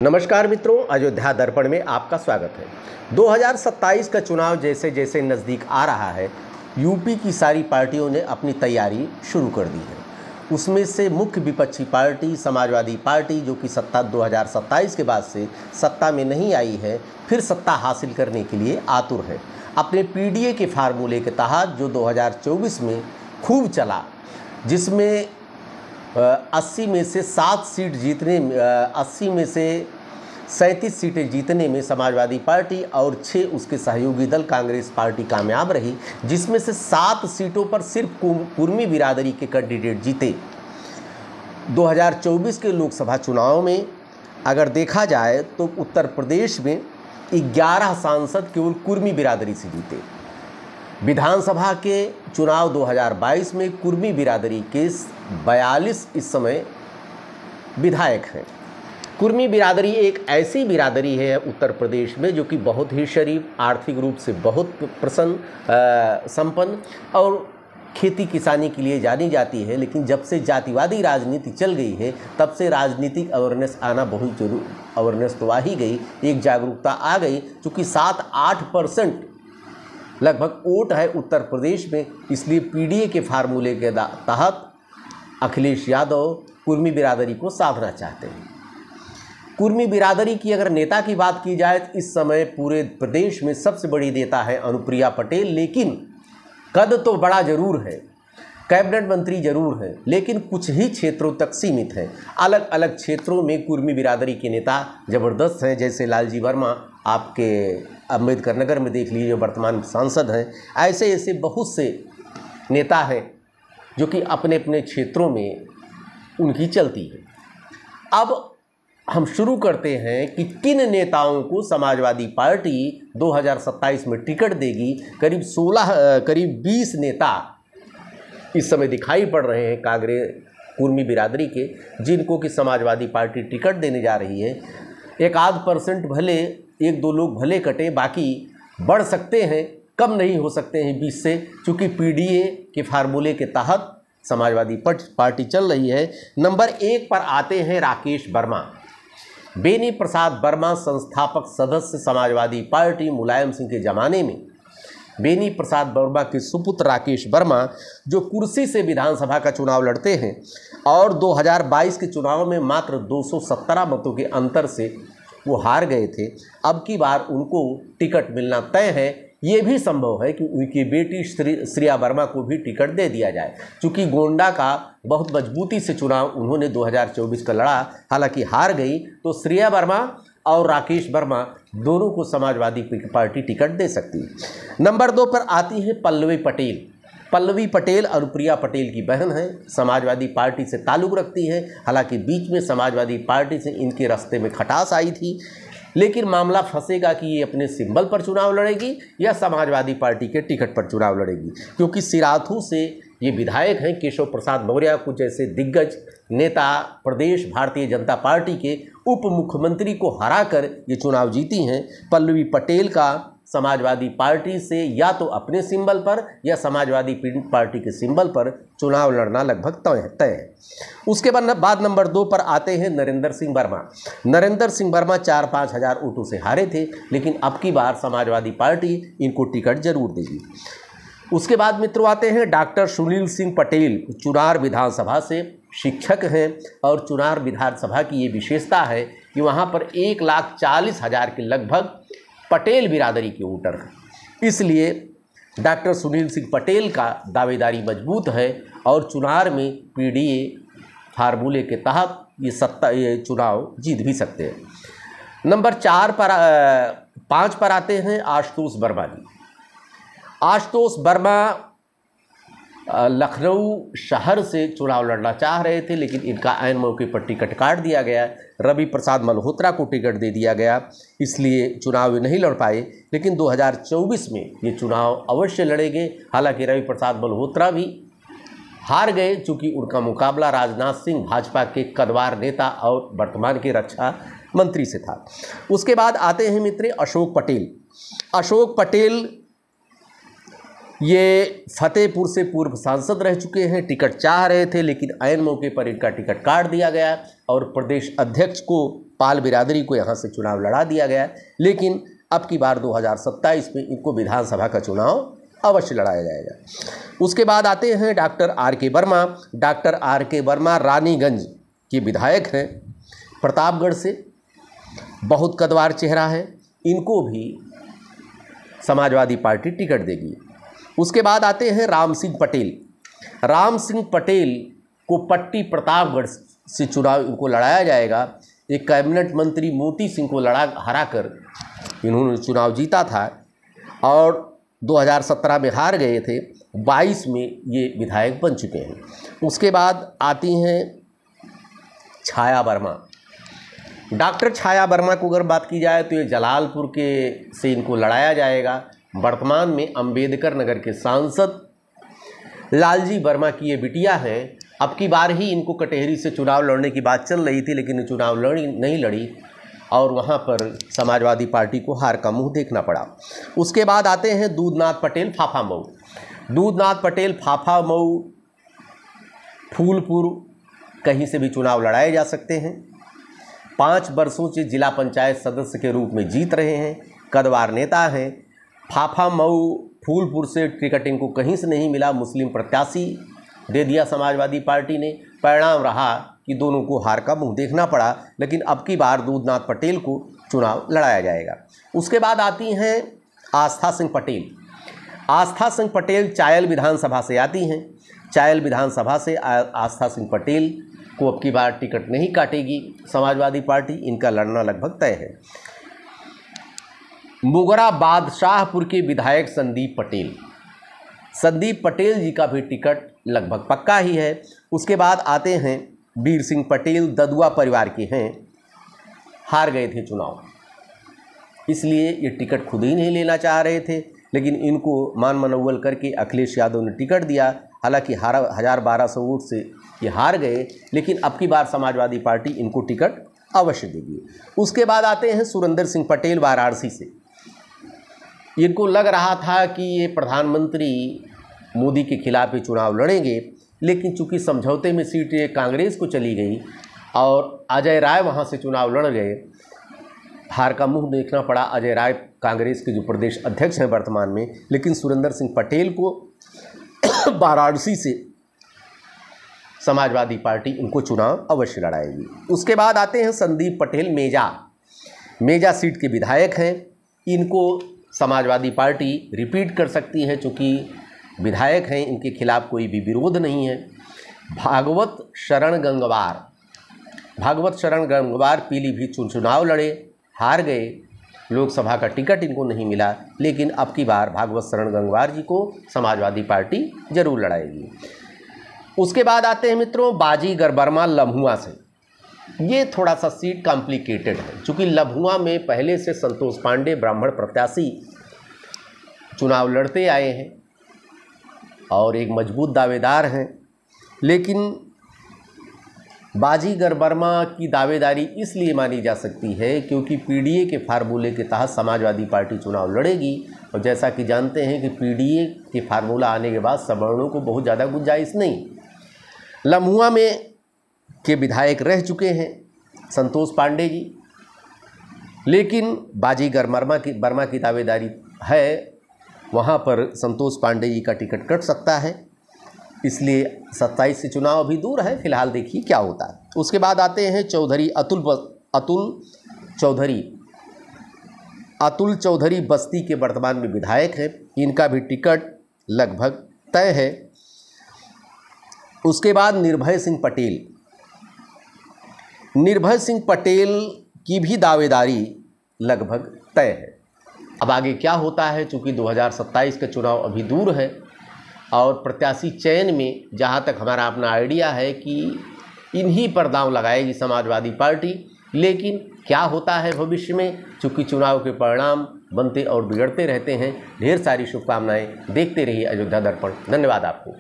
नमस्कार मित्रों, अयोध्या दर्पण में आपका स्वागत है। 2027 का चुनाव जैसे जैसे नज़दीक आ रहा है, यूपी की सारी पार्टियों ने अपनी तैयारी शुरू कर दी है। उसमें से मुख्य विपक्षी पार्टी समाजवादी पार्टी, जो कि सत्ता 2027 के बाद से सत्ता में नहीं आई है, फिर सत्ता हासिल करने के लिए आतुर है। अपने पीडीए के फार्मूले के तहत जो 2024 में खूब चला, जिसमें 80 में से 7 सीट जीतने 80 में से 37 सीटें जीतने में समाजवादी पार्टी और 6 उसके सहयोगी दल कांग्रेस पार्टी कामयाब रही, जिसमें से 7 सीटों पर सिर्फ कुर्मी बिरादरी के कैंडिडेट जीते। 2024 के लोकसभा चुनाव में अगर देखा जाए तो उत्तर प्रदेश में 11 सांसद केवल कुर्मी बिरादरी से जीते। विधानसभा के चुनाव 2022 में कुर्मी बिरादरी के 42 इस समय विधायक हैं। कुर्मी बिरादरी एक ऐसी बिरादरी है उत्तर प्रदेश में जो कि बहुत ही शरीफ, आर्थिक रूप से बहुत संपन्न और खेती किसानी के लिए जानी जाती है। लेकिन जब से जातिवादी राजनीति चल गई है, तब से राजनीतिक अवेयरनेस आना बहुत जरूर, अवेयरनेस तो आ ही गई, एक जागरूकता आ गई। चूँकि 7-8% लगभग वोट है उत्तर प्रदेश में, इसलिए पीडीए के फार्मूले के तहत अखिलेश यादव कुर्मी बिरादरी को साधना चाहते हैं। कुर्मी बिरादरी की अगर नेता की बात की जाए तो इस समय पूरे प्रदेश में सबसे बड़ी नेता है अनुप्रिया पटेल। लेकिन कद तो बड़ा जरूर है, कैबिनेट मंत्री जरूर है, लेकिन कुछ ही क्षेत्रों तक सीमित है। अलग अलग क्षेत्रों में कुर्मी बिरादरी के नेता ज़बरदस्त हैं, जैसे लालजी वर्मा आपके अम्बेडकर नगर में देख लीजिए, जो वर्तमान सांसद हैं। ऐसे ऐसे बहुत से नेता हैं जो कि अपने अपने क्षेत्रों में उनकी चलती है। अब हम शुरू करते हैं कि किन नेताओं को समाजवादी पार्टी 2027 में टिकट देगी। करीब 20 नेता इस समय दिखाई पड़ रहे हैं कांग्रेस कुर्मी बिरादरी के, जिनको कि समाजवादी पार्टी टिकट देने जा रही है। 1-8% भले, 1-2 लोग भले कटे, बाकी बढ़ सकते हैं, कम नहीं हो सकते हैं 20 से, चूँकि पीडीए के फार्मूले के तहत समाजवादी पार्टी चल रही है। नंबर 1 पर आते हैं राकेश वर्मा। बेनी प्रसाद वर्मा संस्थापक सदस्य समाजवादी पार्टी मुलायम सिंह के ज़माने में। बेनी प्रसाद वर्मा के सुपुत्र राकेश वर्मा जो कुर्सी से विधानसभा का चुनाव लड़ते हैं और 2022 के चुनाव में मात्र 217 मतों के अंतर से वो हार गए थे। अब की बार उनको टिकट मिलना तय है। ये भी संभव है कि उनकी बेटी श्रेया वर्मा को भी टिकट दे दिया जाए, क्योंकि गोंडा का बहुत मजबूती से चुनाव उन्होंने 2024 का लड़ा, हालांकि हार गई। तो श्रेया वर्मा और राकेश वर्मा दोनों को समाजवादी पार्टी टिकट दे सकती है। नंबर 2 पर आती है पल्लवी पटेल। पल्लवी पटेल अनुप्रिया पटेल की बहन है, समाजवादी पार्टी से ताल्लुक़ रखती है। हालांकि बीच में समाजवादी पार्टी से इनके रास्ते में खटास आई थी, लेकिन मामला फंसेगा कि ये अपने सिंबल पर चुनाव लड़ेगी या समाजवादी पार्टी के टिकट पर चुनाव लड़ेगी, क्योंकि सिराथू से ये विधायक हैं केशव प्रसाद मौर्य को जैसे दिग्गज नेता प्रदेश भारतीय जनता पार्टी के उप मुख्यमंत्री को हराकर ये चुनाव जीती हैं। पल्लवी पटेल का समाजवादी पार्टी से या तो अपने सिंबल पर या समाजवादी पार्टी के सिंबल पर चुनाव लड़ना लगभग तय है। उसके बाद नंबर 2 पर आते हैं नरेंद्र सिंह वर्मा। नरेंद्र सिंह वर्मा 4-5 हज़ार वोटों से हारे थे, लेकिन अब की बार समाजवादी पार्टी इनको टिकट जरूर देगी। उसके बाद मित्रों आते हैं डॉक्टर सुनील सिंह पटेल। चुनार विधानसभा से शिक्षक हैं और चुनार विधानसभा की ये विशेषता है कि वहाँ पर 1,40,000 के लगभग पटेल बिरादरी के वोटर हैं। इसलिए डॉक्टर सुनील सिंह पटेल का दावेदारी मजबूत है और चुनार में पीडीए फार्मूले के तहत ये चुनाव जीत भी सकते हैं। नंबर 5 पर आते हैं आशुतोष वर्मा जी। आशुतोष वर्मा लखनऊ शहर से चुनाव लड़ना चाह रहे थे, लेकिन इनका ऐन मौके पर टिकट काट दिया गया। रवि प्रसाद मल्होत्रा को टिकट दे दिया गया, इसलिए चुनाव नहीं लड़ पाए। लेकिन 2024 में ये चुनाव अवश्य लड़ेंगे। हालांकि रवि प्रसाद मल्होत्रा भी हार गए, चूँकि उनका मुकाबला राजनाथ सिंह भाजपा के कद्दावर नेता और वर्तमान के रक्षा मंत्री से था। उसके बाद आते हैं मित्र अशोक पटेल। अशोक पटेल ये फतेहपुर से पूर्व सांसद रह चुके हैं, टिकट चाह रहे थे लेकिन ऐन मौके पर इनका टिकट काट दिया गया और प्रदेश अध्यक्ष को पाल बिरादरी को यहाँ से चुनाव लड़ा दिया गया। लेकिन अब की बार 2027 में इनको विधानसभा का चुनाव अवश्य लड़ाया जाएगा। उसके बाद आते हैं डॉक्टर आर के वर्मा। डॉक्टर आर के वर्मा रानीगंज के विधायक हैं, प्रतापगढ़ से, बहुत कदवार चेहरा है, इनको भी समाजवादी पार्टी टिकट देगी। उसके बाद आते हैं राम सिंह पटेल। राम सिंह पटेल को पट्टी प्रतापगढ़ से चुनाव इनको लड़ाया जाएगा। एक कैबिनेट मंत्री मोती सिंह को हराकर इन्होंने चुनाव जीता था और 2017 में हार गए थे, 22 में ये विधायक बन चुके हैं। उसके बाद आती हैं छाया वर्मा। डॉक्टर छाया वर्मा को अगर बात की जाए तो ये जलालपुर के से इनको लड़ाया जाएगा। वर्तमान में अंबेडकर नगर के सांसद लालजी वर्मा की ये बिटिया हैं। अब की बार ही इनको कटेहरी से चुनाव लड़ने की बात चल रही थी लेकिन चुनाव नहीं लड़ी और वहाँ पर समाजवादी पार्टी को हार का मुंह देखना पड़ा। उसके बाद आते हैं दूधनाथ पटेल फाफामऊ। दूधनाथ पटेल फाफामऊ, फूलपुर, कहीं से भी चुनाव लड़ाए जा सकते हैं। 5 वर्षों से जिला पंचायत सदस्य के रूप में जीत रहे हैं, कदवार नेता हैं। फाफामऊ, फूलपुर से टिकट इनको कहीं से नहीं मिला, मुस्लिम प्रत्याशी दे दिया समाजवादी पार्टी ने। परिणाम रहा कि दोनों को हार का मुंह देखना पड़ा, लेकिन अब की बार दूधनाथ पटेल को चुनाव लड़ाया जाएगा। उसके बाद आती हैं आस्था सिंह पटेल। आस्था सिंह पटेल चायल विधानसभा से आती हैं। चायल विधानसभा से आस्था सिंह पटेल को अब की बार टिकट नहीं काटेगी समाजवादी पार्टी, इनका लड़ना लगभग तय है। मुगरा बादशाहपुर के विधायक संदीप पटेल। संदीप पटेल जी का भी टिकट लगभग पक्का ही है। उसके बाद आते हैं वीर सिंह पटेल, ददुआ परिवार के हैं, हार गए थे चुनाव, इसलिए ये टिकट खुद ही नहीं लेना चाह रहे थे, लेकिन इनको मान मनौवल करके अखिलेश यादव ने टिकट दिया। हालांकि 1200 वोट से ये हार गए, लेकिन अब की बार समाजवादी पार्टी इनको टिकट अवश्य देगी। उसके बाद आते हैं सुरेंद्र सिंह पटेल वाराणसी से। इनको लग रहा था कि ये प्रधानमंत्री मोदी के खिलाफ ही चुनाव लड़ेंगे, लेकिन चूंकि समझौते में सीट कांग्रेस को चली गई और अजय राय वहां से चुनाव लड़ गए, हार का मुंह देखना पड़ा। अजय राय कांग्रेस के जो प्रदेश अध्यक्ष हैं वर्तमान में, लेकिन सुरेंद्र सिंह पटेल को वाराणसी से समाजवादी पार्टी इनको चुनाव अवश्य लड़ाएगी। उसके बाद आते हैं संदीप पटेल मेजा सीट के विधायक हैं। इनको समाजवादी पार्टी रिपीट कर सकती है, चूँकि विधायक हैं, इनके खिलाफ कोई भी विरोध नहीं है। भागवत शरण गंगवार पीलीभीत चुनाव लड़े, हार गए, लोकसभा का टिकट इनको नहीं मिला, लेकिन अब की बार भागवत शरण गंगवार जी को समाजवादी पार्टी जरूर लड़ाएगी। उसके बाद आते हैं मित्रों बाजीगर वर्मा लम्हुआ से। ये थोड़ा सा सीट कॉम्प्लिकेटेड है, चूँकि लम्हुआ में पहले से संतोष पांडे ब्राह्मण प्रत्याशी चुनाव लड़ते आए हैं और एक मजबूत दावेदार हैं, लेकिन बाजीगर वर्मा की दावेदारी इसलिए मानी जा सकती है क्योंकि पीडीए के फार्मूले के तहत समाजवादी पार्टी चुनाव लड़ेगी, और जैसा कि जानते हैं कि पीडीए के फार्मूला आने के बाद सवर्णों को बहुत ज़्यादा गुंजाइश नहीं। लम्हुआ में के विधायक रह चुके हैं संतोष पांडे जी, लेकिन बाजीगर वर्मा की दावेदारी है, वहाँ पर संतोष पांडे जी का टिकट कट सकता है, इसलिए 27 से चुनाव अभी दूर है, फिलहाल देखिए क्या होता है। उसके बाद आते हैं चौधरी अतुल चौधरी बस्ती के वर्तमान में विधायक हैं, इनका भी टिकट लगभग तय है। उसके बाद निर्भय सिंह पटेल की भी दावेदारी लगभग तय है। अब आगे क्या होता है, चूँकि 2027 का चुनाव अभी दूर है और प्रत्याशी चयन में जहाँ तक हमारा अपना आइडिया है कि इन्हीं पर दांव लगाएगी समाजवादी पार्टी, लेकिन क्या होता है भविष्य में, चूँकि चुनाव के परिणाम बनते और बिगड़ते रहते हैं। ढेर सारी शुभकामनाएं, देखते रहिए अयोध्या दर्पण। धन्यवाद आपको।